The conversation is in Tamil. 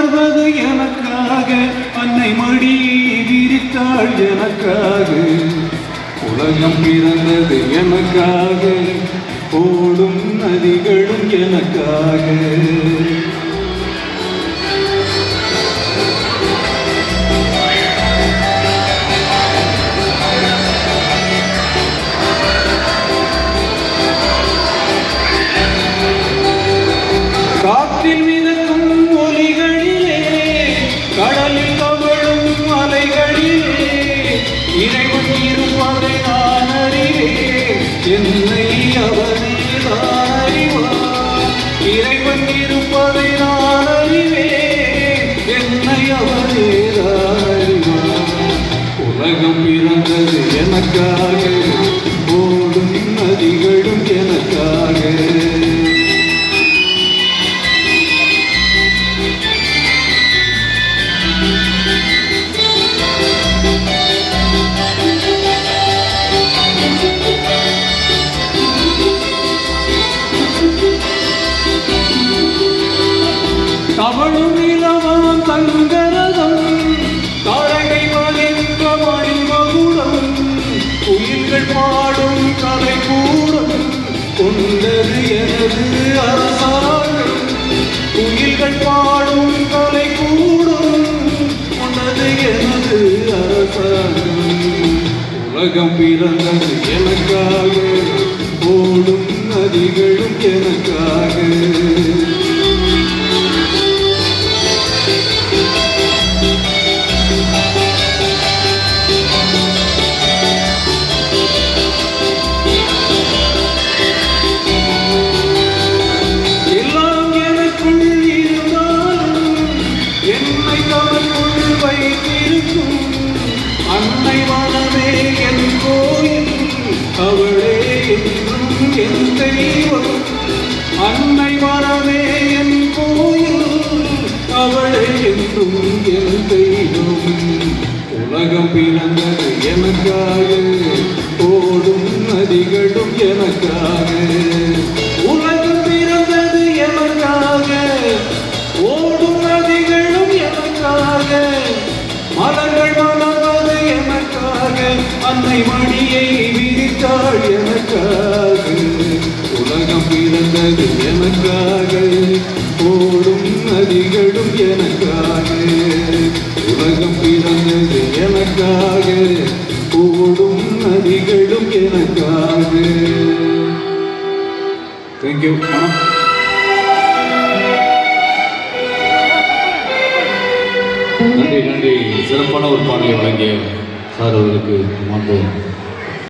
வளர்வது எனக்காக, அன்னை மடி விரித்தாள் எனக்காக. உலகம் பிறந்தது எனக்காக, ஓடும் நதிகளும் எனக்காக. காற்றில் மிதக்கும் ஒலிகளிலே, கடலில் கவழும் அலைகளிலே, இறைவன் இருப்பதை நான் அறிவேன், என்னை அவனே தான் அறிவான். இறைவன் இருப்பதை நான் அறிவேன், என்னை அவனே தான் அறிவான். உலகம் பிறந்தது எனக்காக, ஓடும் நதிகளும் எனக்காக. தவழும் நிலவாம் தங்கரதம், தாரகை மகிழ்ந்த மணிமகுடம், குயில்கள் பாடும் கலை கூடம், கொண்டது எனது அரசாங்கம். குயில்கள் பாடும் கலை கூடம், கொண்டது எனது அரசாங்கம். உலகம் பிறந்தது எனக்காக, ஓடும் நதிகளும் எனக்காக. அன்னை மனமே என் கோயில், அவளே என்றும் என் தெய்வம். அன்னை மனமே என் கோயில், அவளே என்றும் என் தெய்வம். உலகம் பிறந்தது எனக்காக, ஓடும் நதிகளும் எனக்காக. உலகம் பிறந்தது எனக்காக, ஓடும் நதிகளும் எனக்காக. மலர்கள் மலர்வது எனக்காக, அன்னை மடியை விரித்தாள் எனக்காக. உலகம் பிறந்தது எனக்காக, ஓடும் நதிகளும் எனக்காக. உலகம் பிறந்தது எனக்காக, ஓடும் நதிகளும் எனக்காக. தேங்க்யூ. நன்றி நன்றி. சிறப்பான ஒரு பாடலை வழங்கிய சார் அவர்களுக்கு